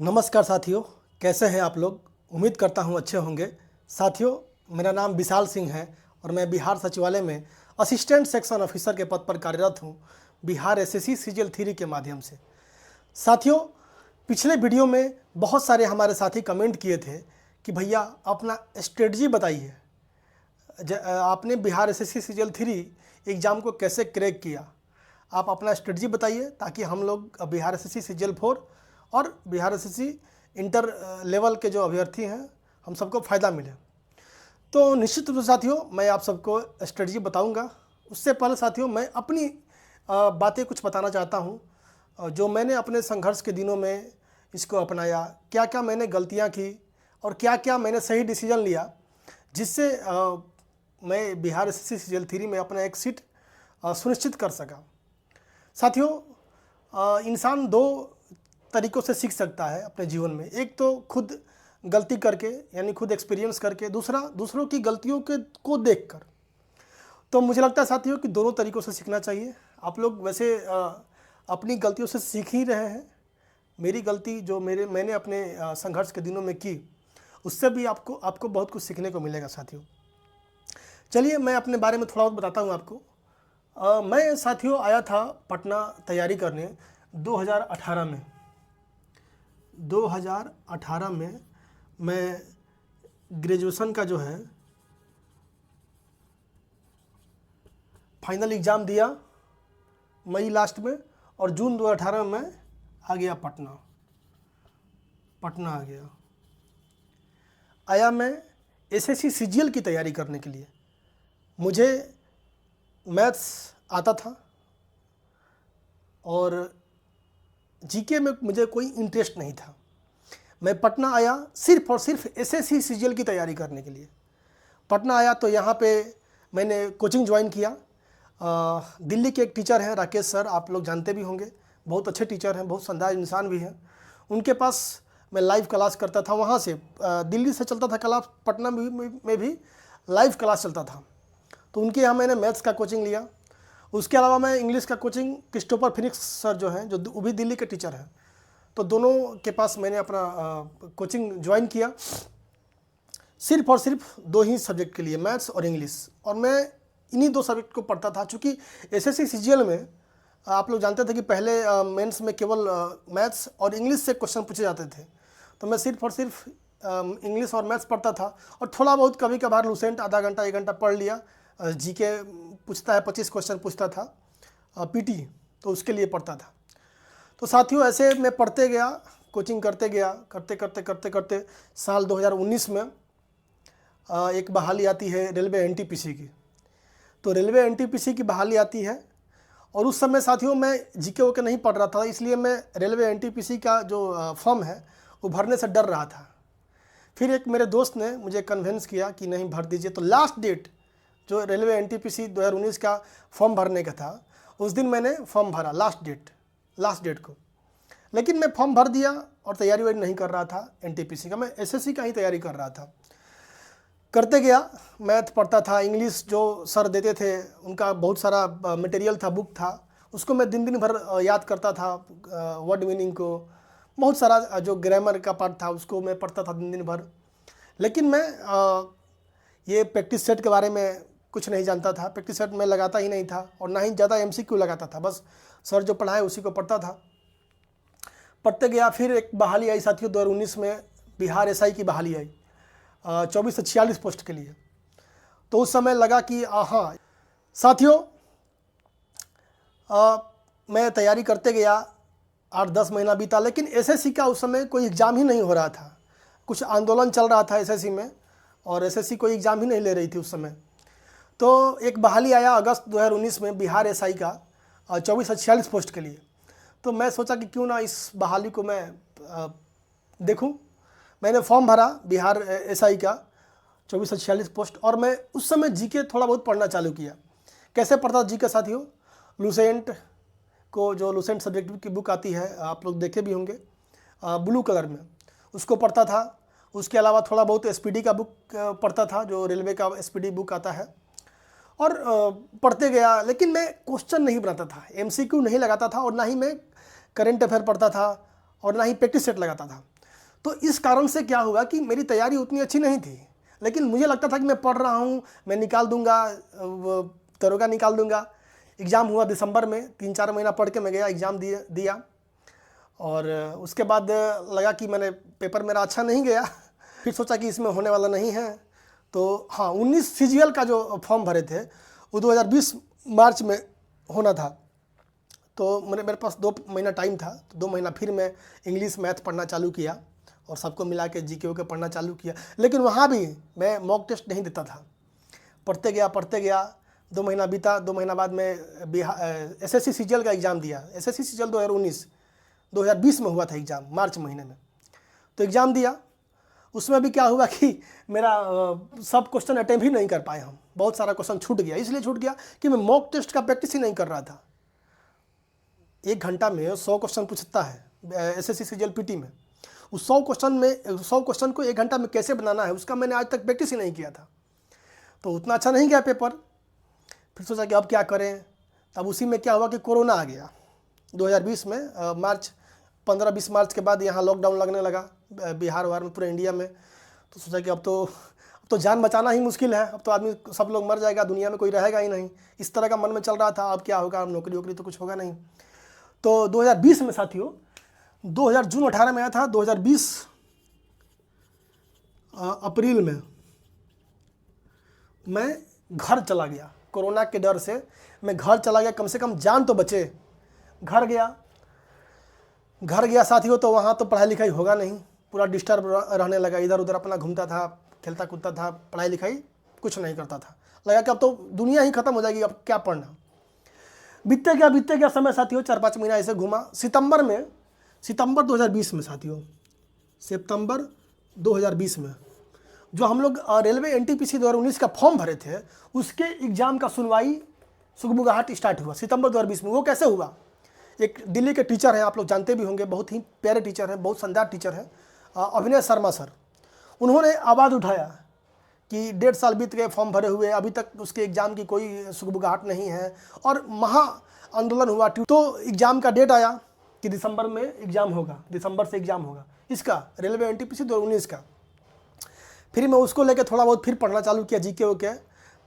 नमस्कार साथियों, कैसे हैं आप लोग। उम्मीद करता हूं अच्छे होंगे। साथियों, मेरा नाम विशाल सिंह है और मैं बिहार सचिवालय में असिस्टेंट सेक्शन ऑफिसर के पद पर कार्यरत हूं, बिहार एसएससी सीजीएल 3 के माध्यम से। साथियों, पिछले वीडियो में बहुत सारे हमारे साथी कमेंट किए थे कि भैया अपना स्ट्रेटजी बताइए, आपने बिहार एसएससी सीजीएल 3 एग्ज़ाम को कैसे क्रैक किया। आप अपना स्ट्रेटजी बताइए ताकि हम लोग बिहार एसएससी सीजीएल 4 और बिहार एसएससी इंटर लेवल के जो अभ्यर्थी हैं हम सबको फ़ायदा मिले। तो निश्चित रूप से साथियों मैं आप सबको स्ट्रेटजी बताऊंगा। उससे पहले साथियों मैं अपनी बातें कुछ बताना चाहता हूं, जो मैंने अपने संघर्ष के दिनों में इसको अपनाया, क्या क्या मैंने गलतियां की और क्या क्या मैंने सही डिसीजन लिया, जिससे मैं बिहार एसएससी सीजीएल 3 में अपना एक सीट सुनिश्चित कर सका। साथियों, इंसान दो तरीक़ों से सीख सकता है अपने जीवन में। एक तो खुद गलती करके, यानी खुद एक्सपीरियंस करके, दूसरा दूसरों की गलतियों को देखकर। तो मुझे लगता है साथियों कि दोनों तरीक़ों से सीखना चाहिए। आप लोग वैसे अपनी गलतियों से सीख ही रहे हैं। मेरी गलती जो मैंने अपने संघर्ष के दिनों में की, उससे भी आपको बहुत कुछ सीखने को मिलेगा साथियों। चलिए मैं अपने बारे में थोड़ा बहुत बताता हूँ आपको। मैं साथियों आया था पटना तैयारी करने 2018 में। 2018 में मैं ग्रेजुएशन का जो है फाइनल एग्ज़ाम दिया मई लास्ट में, और जून 2018 में मैं आ गया पटना आ गया। आया मैं एसएससी सीजीएल की तैयारी करने के लिए। मुझे मैथ्स आता था और जीके में मुझे कोई इंटरेस्ट नहीं था। मैं पटना आया सिर्फ और सिर्फ एसएससी सीजीएल की तैयारी करने के लिए। पटना आया तो यहाँ पे मैंने कोचिंग ज्वाइन किया। दिल्ली के एक टीचर हैं राकेश सर, आप लोग जानते भी होंगे, बहुत अच्छे टीचर हैं, बहुत शानदार इंसान भी हैं। उनके पास मैं लाइव क्लास करता था। वहाँ से दिल्ली से चलता था क्लास, पटना में भी लाइव क्लास चलता था। तो उनके यहाँ मैंने मैथ्स का कोचिंग लिया। उसके अलावा मैं इंग्लिश का कोचिंग क्रिस्टोफर फिनिक्स सर जो हैं, जो वो भी दिल्ली के टीचर हैं, तो दोनों के पास मैंने अपना कोचिंग ज्वाइन किया, सिर्फ और सिर्फ दो ही सब्जेक्ट के लिए, मैथ्स और इंग्लिश। और मैं इन्हीं दो सब्जेक्ट को पढ़ता था। चूँकि एसएससी सीजीएल में आप लोग जानते थे कि पहले मेंस में केवल मैथ्स और इंग्लिश से क्वेश्चन पूछे जाते थे, तो मैं सिर्फ और सिर्फ इंग्लिश और मैथ्स पढ़ता था। और थोड़ा बहुत कभी कभार लूसेंट आधा घंटा 1 घंटा पढ़ लिया। जीके पूछता है, 25 क्वेश्चन पूछता था पीटी, तो उसके लिए पढ़ता था। तो साथियों ऐसे मैं पढ़ते गया, कोचिंग करते गया, करते साल 2019 में एक बहाली आती है रेलवे एनटीपीसी की। तो रेलवे एनटीपीसी की बहाली आती है, और उस समय साथियों मैं जीके ओके नहीं पढ़ रहा था, इसलिए मैं रेलवे एनटीपीसी का जो फॉर्म है वो भरने से डर रहा था। फिर एक मेरे दोस्त ने मुझे कन्विंस किया कि नहीं भर दीजिए। तो लास्ट डेट जो रेलवे एनटीपीसी 2019 का फॉर्म भरने का था, उस दिन मैंने फॉर्म भरा लास्ट डेट को। लेकिन मैं फॉर्म भर दिया और तैयारी वारी नहीं कर रहा था एनटीपीसी का, मैं एसएससी का ही तैयारी कर रहा था। करते गया, मैथ पढ़ता था, इंग्लिश जो सर देते थे उनका बहुत सारा मटेरियल था, बुक था, उसको मैं दिन भर याद करता था, वर्ड मीनिंग को, बहुत सारा जो ग्रामर का पार्ट था उसको मैं पढ़ता था दिन भर। लेकिन मैं ये प्रैक्टिस सेट के बारे में कुछ नहीं जानता था। प्रैक्टिस सेट मैं लगाता ही नहीं था, और ना ही ज़्यादा एमसीक्यू लगाता था, बस सर जो पढ़ाए उसी को पढ़ता था। पढ़ते गया, फिर एक बहाली आई साथियों 2019 में, बिहार एसआई की बहाली आई 24 से 46 पोस्ट के लिए। तो उस समय लगा कि हाँ साथियों, मैं तैयारी करते गया, 8-10 महीना बीता, लेकिन एसएससी का उस समय कोई एग्ज़ाम ही नहीं हो रहा था। कुछ आंदोलन चल रहा था एसएससी में, और एसएससी कोई एग्ज़ाम ही नहीं ले रही थी उस समय। तो एक बहाली आया अगस्त 2019 में बिहार एसआई का 24 से 46 पोस्ट के लिए। तो मैं सोचा कि क्यों ना इस बहाली को मैं देखूं। मैंने फॉर्म भरा बिहार एसआई का 24 से 46 पोस्ट, और मैं उस समय जीके थोड़ा बहुत पढ़ना चालू किया। कैसे पढ़ता जीके साथियों? लूसेंट को, जो लूसेंट सब्जेक्ट की बुक आती है, आप लोग देखे भी होंगे, ब्लू कलर में, उसको पढ़ता था। उसके अलावा थोड़ा बहुत एसपीडी का बुक पढ़ता था, जो रेलवे का एसपीडी बुक आता है, और पढ़ते गया। लेकिन मैं क्वेश्चन नहीं बनाता था, एमसीक्यू नहीं लगाता था, और ना ही मैं करंट अफेयर पढ़ता था, और ना ही प्रैक्टिस सेट लगाता था। तो इस कारण से क्या हुआ कि मेरी तैयारी उतनी अच्छी नहीं थी, लेकिन मुझे लगता था कि मैं पढ़ रहा हूँ, मैं निकाल दूंगा, वो दरोगा निकाल दूंगा। एग्ज़ाम हुआ दिसंबर में, 3-4 महीना पढ़ के मैं गया, एग्ज़ाम दिया और उसके बाद लगा कि मैंने पेपर मेरा अच्छा नहीं गया। फिर सोचा कि इसमें होने वाला नहीं है। तो हाँ, 19 सीजीएल का जो फॉर्म भरे थे वो 2020 मार्च में होना था। तो मेरे पास 2 महीना टाइम था, तो 2 महीना फिर मैं इंग्लिश मैथ पढ़ना चालू किया और सबको मिला के जीके के पढ़ना चालू किया। लेकिन वहाँ भी मैं मॉक टेस्ट नहीं देता था, पढ़ते गया। 2 महीना बीता। 2 महीना बाद मैं एसएससी सीजीएल का एग्ज़ाम दिया। एसएससी सीजीएल 2020 में हुआ था एग्ज़ाम, मार्च महीने में। तो एग्ज़ाम दिया, उसमें भी क्या हुआ कि मेरा सब क्वेश्चन अटेम्प्ट ही नहीं कर पाए हम। बहुत सारा क्वेश्चन छूट गया। इसलिए छूट गया कि मैं मॉक टेस्ट का प्रैक्टिस ही नहीं कर रहा था। 1 घंटा में 100 क्वेश्चन पूछता है एसएससी सीजीएल पीटी में। उस 100 क्वेश्चन को 1 घंटा में कैसे बनाना है उसका मैंने आज तक प्रैक्टिस ही नहीं किया था। तो उतना अच्छा नहीं गया पेपर। फिर सोचा कि अब क्या करें। तब उसी में क्या हुआ कि कोरोना आ गया 2020 में, मार्च 15-20 मार्च के बाद यहाँ लॉकडाउन लगने लगा बिहार में, पूरे इंडिया में। तो सोचा कि अब तो जान बचाना ही मुश्किल है, अब तो आदमी सब लोग मर जाएगा, दुनिया में कोई रहेगा ही नहीं, इस तरह का मन में चल रहा था। अब क्या होगा, नौकरी वोकरी तो कुछ होगा नहीं। तो 2020 में साथियों, जून 18 में आया था, 2020 अप्रैल में मैं घर चला गया। कोरोना के डर से मैं घर चला गया, कम से कम जान तो बचे। घर गया साथियों, तो वहाँ तो पढ़ाई लिखाई होगा नहीं, पूरा डिस्टर्ब रहने लगा। इधर उधर अपना घूमता था, खेलता कूदता था, पढ़ाई लिखाई कुछ नहीं करता था। लगा कि अब तो दुनिया ही खत्म हो जाएगी, अब क्या पढ़ना। बीतते गया समय साथियों, 4-5 महीना ऐसे घूमा। सितंबर 2020 में साथियों, सितंबर 2020 में जो हम लोग रेलवे एनटीपीसी 2019 का फॉर्म भरे थे, उसके एग्ज़ाम का सुनवाई सुगबुगाहट स्टार्ट हुआ सितंबर 2020 में। वो कैसे हुआ, एक दिल्ली के टीचर हैं, आप लोग जानते भी होंगे, बहुत ही प्यारे टीचर हैं, बहुत शानदार टीचर हैं, अभिनय शर्मा सर। उन्होंने आवाज़ उठाया कि 1.5 साल बीत गए फॉर्म भरे हुए, अभी तक उसके एग्ज़ाम की कोई सुगबुगाहट नहीं है, और महा आंदोलन हुआ। तो एग्ज़ाम का डेट आया कि दिसंबर में एग्ज़ाम होगा, दिसंबर से एग्ज़ाम होगा इसका, रेलवे एनटीपीसी 2019 का। फिर मैं उसको लेकर थोड़ा बहुत फिर पढ़ना चालू किया, जीके ओके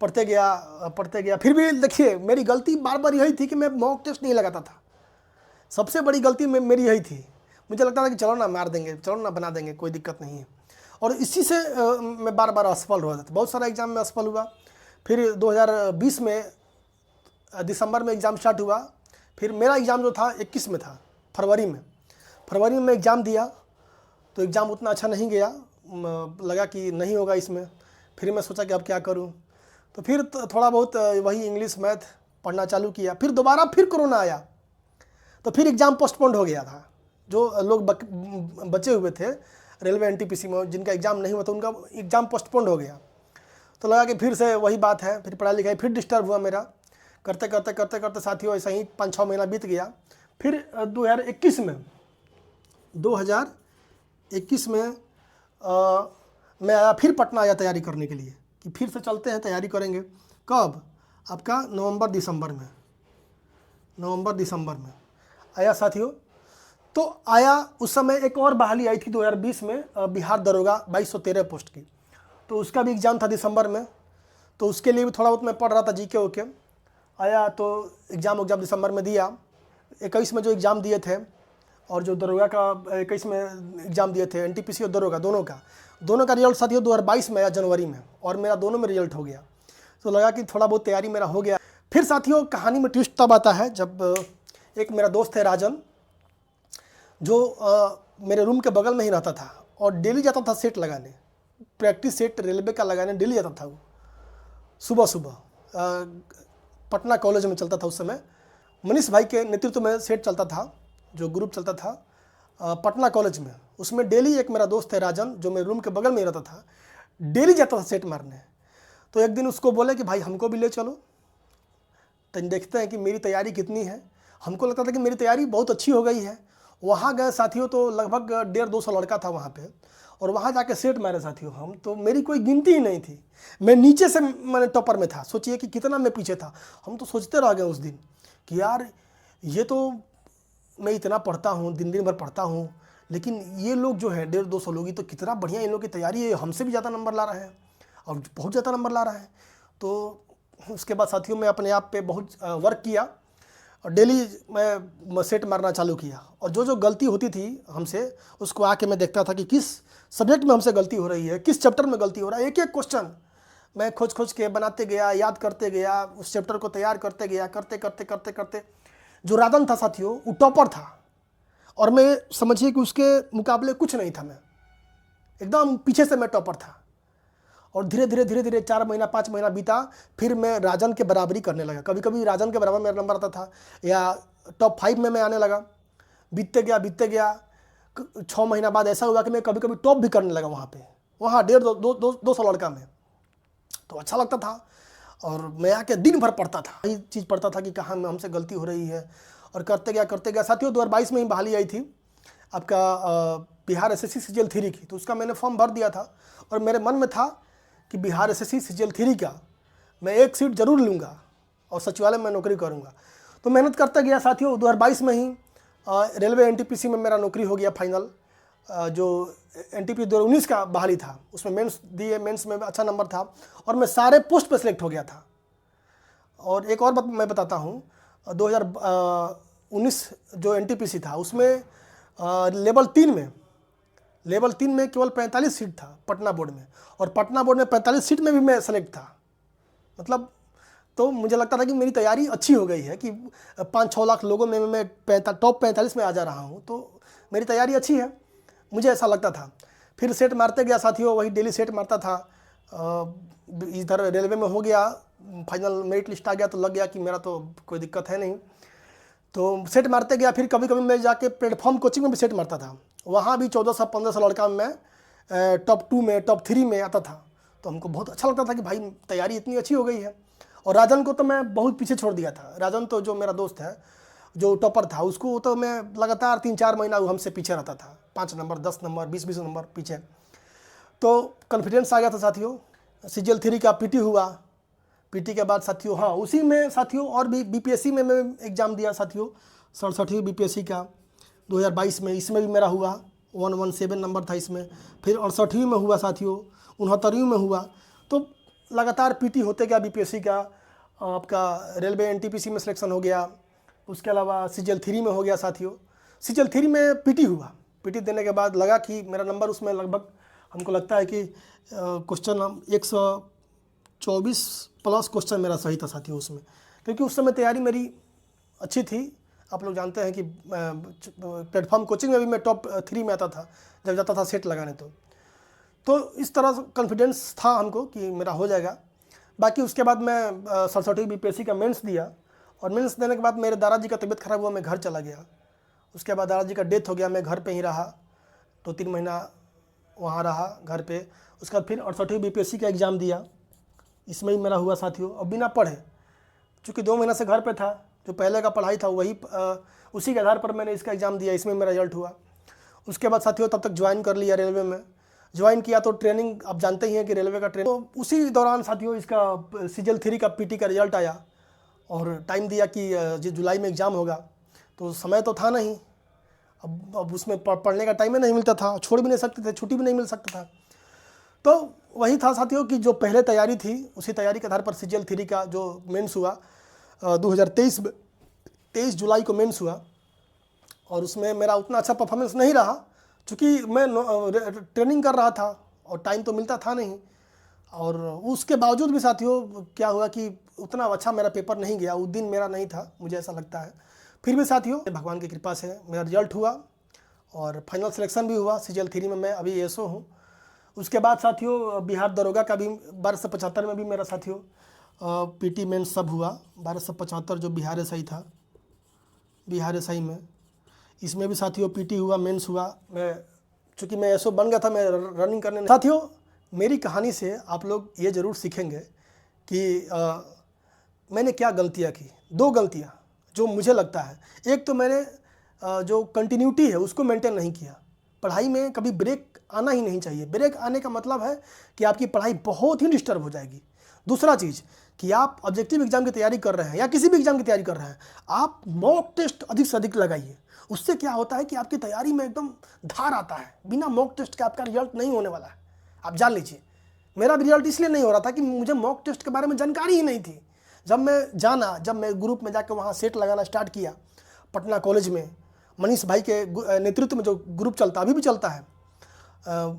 पढ़ते गया। फिर भी देखिए, मेरी गलती बार बार यही थी कि मैं मॉक टेस्ट नहीं लगाता था। सबसे बड़ी गलती मेरी यही थी। मुझे लगता था कि चलो ना मार देंगे, चलो ना बना देंगे, कोई दिक्कत नहीं है, और इसी से मैं बार बार असफल हुआ था। बहुत सारा एग्ज़ाम में असफल हुआ। फिर 2020 में दिसंबर में एग्ज़ाम स्टार्ट हुआ। फिर मेरा एग्ज़ाम जो था 21 में था, फरवरी में मैं एग्ज़ाम दिया। तो एग्ज़ाम उतना अच्छा नहीं गया, लगा कि नहीं होगा इसमें। फिर मैं सोचा कि अब क्या करूं। तो फिर थोड़ा बहुत वही इंग्लिश मैथ पढ़ना चालू किया। फिर दोबारा फिर कोरोना आया, तो फिर एग्ज़ाम पोस्टपोन्ड हो गया था। जो लोग बचे हुए थे रेलवे एनटीपीसी में, जिनका एग्ज़ाम नहीं हुआ था, उनका एग्ज़ाम पोस्टपोन्ड हो गया। तो लगा कि फिर से वही बात है, फिर पढ़ाई लिखाई फिर डिस्टर्ब हुआ मेरा। करते साथियों ऐसा ही 5-6 महीना बीत गया। फिर 2021 में मैं आया, फिर पटना आया तैयारी करने के लिए कि फिर से चलते हैं, तैयारी करेंगे। कब, आपका नवंबर दिसंबर में आया साथियों। तो आया, उस समय एक और बहाली आई थी 2020 में, बिहार दरोगा 2213 पोस्ट की। तो उसका भी एग्ज़ाम था दिसंबर में। तो उसके लिए भी थोड़ा बहुत मैं पढ़ रहा था, जीके ओके आया। तो एग्ज़ाम दिसंबर में दिया। 21 में जो एग्ज़ाम दिए थे, और जो दरोगा का 21 में एग्ज़ाम दिए थे, एनटीपीसी और दरोगा दोनों का रिजल्ट साथियों 2022 में आया, जनवरी में, और मेरा दोनों में रिजल्ट हो गया। तो लगा कि थोड़ा बहुत तैयारी मेरा हो गया। फिर साथियों कहानी में ट्विस्ट तब आता है जब एक मेरा दोस्त है राजन, जो मेरे रूम के बगल में ही रहता था और डेली जाता था सेट लगाने, प्रैक्टिस सेट रेलवे का लगाने डेली जाता था वो, सुबह पटना कॉलेज में चलता था उस समय। मनीष भाई के नेतृत्व में सेट चलता था, जो ग्रुप चलता था पटना कॉलेज में, उसमें डेली एक मेरा दोस्त है राजन, जो मेरे रूम के बगल में ही रहता था, डेली जाता था सेट मारने। तो एक दिन उसको बोले कि भाई हमको भी ले चलो, तो देखते हैं कि मेरी तैयारी कितनी है। हमको लगता था कि मेरी तैयारी बहुत अच्छी हो गई है। वहाँ गए साथियों, तो लगभग 150-200 लड़का था वहाँ पे, और वहाँ जाके सेट मारे साथियों हम, तो मेरी कोई गिनती ही नहीं थी। मैं नीचे से मैंने टॉपर में था, सोचिए कि कितना मैं पीछे था। हम तो सोचते रह गए उस दिन कि यार ये तो मैं इतना पढ़ता हूँ, दिन भर पढ़ता हूँ, लेकिन ये लोग जो है 150-200 लोग, ये तो कितना बढ़िया इन लोग की तैयारी है, हमसे भी ज़्यादा नंबर ला रहे हैं और बहुत ज़्यादा नंबर ला रहा है। तो उसके बाद साथियों मैं अपने आप पे बहुत वर्क किया और डेली मैं सेट मारना चालू किया, और जो जो गलती होती थी हमसे उसको आके मैं देखता था कि किस सब्जेक्ट में हमसे गलती हो रही है, किस चैप्टर में गलती हो रहा है। एक एक क्वेश्चन मैं खोज खोज के बनाते गया, याद करते गया, उस चैप्टर को तैयार करते गया। करते करते करते करते जो राजन था साथियों वो टॉपर था, और मैं समझिए कि उसके मुकाबले कुछ नहीं था, मैं एकदम पीछे से मैं टॉपर था। और धीरे धीरे धीरे धीरे 4 महीना 5 महीना बीता, फिर मैं राजन के बराबरी करने लगा। कभी कभी राजन के बराबर मेरा नंबर आता था, या टॉप 5 में मैं आने लगा। बीतते गया 6 महीना बाद ऐसा हुआ कि मैं कभी कभी टॉप भी करने लगा वहाँ 150-200 लड़का में। तो अच्छा लगता था, और मैं आके दिन भर पढ़ता था, यही चीज़ पढ़ता था कि कहाँ में हमसे गलती हो रही है। और करते गया साथियों 2022 में ही बहाली आई थी आपका बिहार एसएससी सीजीएल 3 की, तो उसका मैंने फॉर्म भर दिया था। और मेरे मन में था कि बिहार एसएससी सीजीएल 3 का मैं एक सीट जरूर लूँगा और सचिवालय में नौकरी करूँगा। तो मेहनत करता गया साथियों। 2022 में ही रेलवे एनटीपीसी में मेरा नौकरी हो गया फाइनल। जो एनटीपी 2019 का बहाली था उसमें मेंस दिए, मेंस में अच्छा नंबर था और मैं सारे पोस्ट पर सिलेक्ट हो गया था। और एक और बात मैं बताता हूँ, 2019 जो एनटीपीसी था उसमें लेवल 3 में केवल 45 सीट था पटना बोर्ड में, और पटना बोर्ड में 45 सीट में भी मैं सेलेक्ट था। मतलब तो मुझे लगता था कि मेरी तैयारी अच्छी हो गई है कि 5-6 लाख लोगों में मैं टॉप 45 में आ जा रहा हूँ, तो मेरी तैयारी अच्छी है, मुझे ऐसा लगता था। फिर सेट मारते गया साथियों, वही डेली सेट मारता था। इधर रेलवे में हो गया फाइनल, मेरिट लिस्ट आ गया तो लग गया कि मेरा तो कोई दिक्कत है नहीं। तो सेट मारते गया। फिर कभी कभी मैं जाके प्लेटफॉर्म कोचिंग में भी सेट मारता था, वहाँ भी 1400-1500 लड़का में मैं टॉप 2 में टॉप 3 में आता था। तो हमको बहुत अच्छा लगता था कि भाई तैयारी इतनी अच्छी हो गई है। और राजन को तो मैं बहुत पीछे छोड़ दिया था। राजन तो जो मेरा दोस्त है जो टॉपर था, उसको तो मैं लगातार 3-4 महीना वो हमसे पीछे रहता था, 5 नंबर 10 नंबर 20-20 नंबर पीछे। तो कॉन्फिडेंस आ गया था साथियों। सीजीएल 3 का पीटी हुआ। पीटी के बाद साथियों हाँ उसी में साथियों और भी बीपीएससी में मैं एग्ज़ाम दिया साथियों, 67वीं बीपीएससी का 2022 में। इसमें भी मेरा हुआ 117 नंबर था इसमें। फिर 68वीं में हुआ साथियों, 69वीं में हुआ। तो लगातार पीटी होते गया बीपीएससी का। आपका रेलवे एनटीपीसी में सिलेक्शन हो गया, उसके अलावा सीजीएल 3 में हो गया साथियों। सीजीएल 3 में पीटी हुआ। पीटी देने के बाद लगा कि मेरा नंबर उसमें लगभग हमको लगता है कि क्वेश्चन 124 प्लस क्वेश्चन मेरा सही था साथियों उसमें, क्योंकि उस समय तैयारी मेरी अच्छी थी। आप लोग जानते हैं कि प्लेटफॉर्म कोचिंग में भी मैं टॉप 3 में आता था जब जाता था सेट लगाने। तो इस तरह कॉन्फिडेंस था हमको कि मेरा हो जाएगा। बाकी उसके बाद मैं 67वीं बीपीएससी का मेंस दिया, और मेंस देने के बाद मेरे दादाजी का तबीयत खराब हुआ, मैं घर चला गया। उसके बाद दादाजी का डेथ हो गया, मैं घर पे ही रहा, 2-3 महीना वहाँ रहा घर पे। उसके बाद फिर 68वीं बीपीएससी का एग्ज़ाम दिया, इसमें भी मेरा हुआ साथियों, और बिना पढ़े, चूँकि 2 महीना से घर पे था, जो पहले का पढ़ाई था वही उसी के आधार पर मैंने इसका एग्ज़ाम दिया, इसमें मेरा रिजल्ट हुआ। उसके बाद साथियों तब तक ज्वाइन कर लिया रेलवे में। ज्वाइन किया तो ट्रेनिंग आप जानते ही हैं कि रेलवे का ट्रेनिंग, तो उसी दौरान साथियों इसका सीजीएल 3 का पीटी का रिजल्ट आया, और टाइम दिया कि जुलाई में एग्ज़ाम होगा। तो समय तो था नहीं, अब उसमें पढ़ने का टाइम ही नहीं मिलता था, छोड़ भी नहीं सकते थे, छुट्टी भी नहीं मिल सकता था। तो वही था साथियों कि जो पहले तैयारी थी उसी तैयारी के आधार पर सीजीएल 3 का जो मेंस हुआ 2023 में, 23 जुलाई को मेंस हुआ। और उसमें मेरा उतना अच्छा परफॉर्मेंस नहीं रहा, चूँकि मैं ट्रेनिंग कर रहा था और टाइम तो मिलता था नहीं। और उसके बावजूद भी साथियों क्या हुआ कि उतना अच्छा मेरा पेपर नहीं गया, उस दिन मेरा नहीं था, मुझे ऐसा लगता है। फिर भी साथियों भगवान की कृपा से मेरा रिजल्ट हुआ और फाइनल सिलेक्शन भी हुआ। सीजीएल 3 में मैं अभी एएसओ हूँ। उसके बाद साथियों बिहार दरोगा का भी 1275 में भी मेरा साथियों पीटी मेंस सब हुआ। 1275 जो बिहार एसआई था, बिहार एसआई में, इसमें भी साथियों पीटी हुआ, मेंस हुआ। मैं चूँकि मैं एसओ बन गया था, मैं रनिंग करने। साथियों मेरी कहानी से आप लोग ये ज़रूर सीखेंगे कि मैंने क्या गलतियाँ की। 2 गलतियाँ जो मुझे लगता है, एक तो मैंने जो कंटिन्यूटी है उसको मेंटेन नहीं किया। पढ़ाई में कभी ब्रेक आना ही नहीं चाहिए। ब्रेक आने का मतलब है कि आपकी पढ़ाई बहुत ही डिस्टर्ब हो जाएगी। दूसरा चीज़ कि आप ऑब्जेक्टिव एग्जाम की तैयारी कर रहे हैं या किसी भी एग्जाम की तैयारी कर रहे हैं, आप मॉक टेस्ट अधिक से अधिक लगाइए। उससे क्या होता है कि आपकी तैयारी में एकदम धार आता है। बिना मॉक टेस्ट के आपका रिजल्ट नहीं होने वाला है, आप जान लीजिए। मेरा भी रिजल्ट इसलिए नहीं हो रहा था कि मुझे मॉक टेस्ट के बारे में जानकारी ही नहीं थी। जब मैं ग्रुप में जाकर वहाँ सेट लगाना स्टार्ट किया पटना कॉलेज में, मनीष भाई के नेतृत्व में जो ग्रुप चलता, अभी भी चलता है,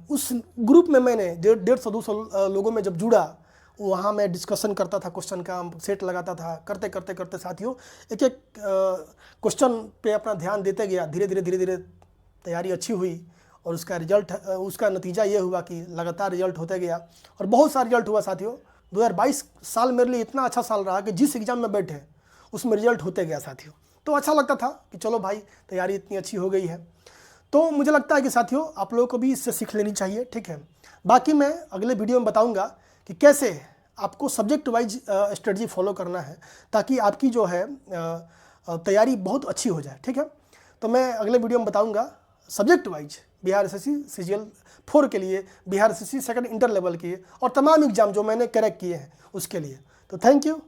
उस ग्रुप में मैंने 150-200 लोगों में जब जुड़ा, वहाँ मैं डिस्कशन करता था, क्वेश्चन का सेट लगाता था। करते करते करते साथियों एक एक क्वेश्चन पे अपना ध्यान देते गया। धीरे धीरे तैयारी अच्छी हुई और उसका नतीजा ये हुआ कि लगातार रिजल्ट होते गया और बहुत सारा रिजल्ट हुआ साथियों। 2022 साल मेरे लिए इतना अच्छा साल रहा कि जिस एग्ज़ाम में बैठे उसमें रिजल्ट होते गया साथियों। तो अच्छा लगता था कि चलो भाई तैयारी इतनी अच्छी हो गई है। तो मुझे लगता है कि साथियों आप लोगों को भी इससे सीख लेनी चाहिए, ठीक है। बाकी मैं अगले वीडियो में बताऊंगा कि कैसे आपको सब्जेक्ट वाइज स्ट्रेटजी फॉलो करना है ताकि आपकी जो है तैयारी बहुत अच्छी हो जाए, ठीक है। तो मैं अगले वीडियो में बताऊंगा subject wise Bihar SSC CGL 4 के लिए, Bihar SSC second inter level के और तमाम एग्जाम जो मैंने क्रैक किए हैं उसके लिए। तो थैंक यू।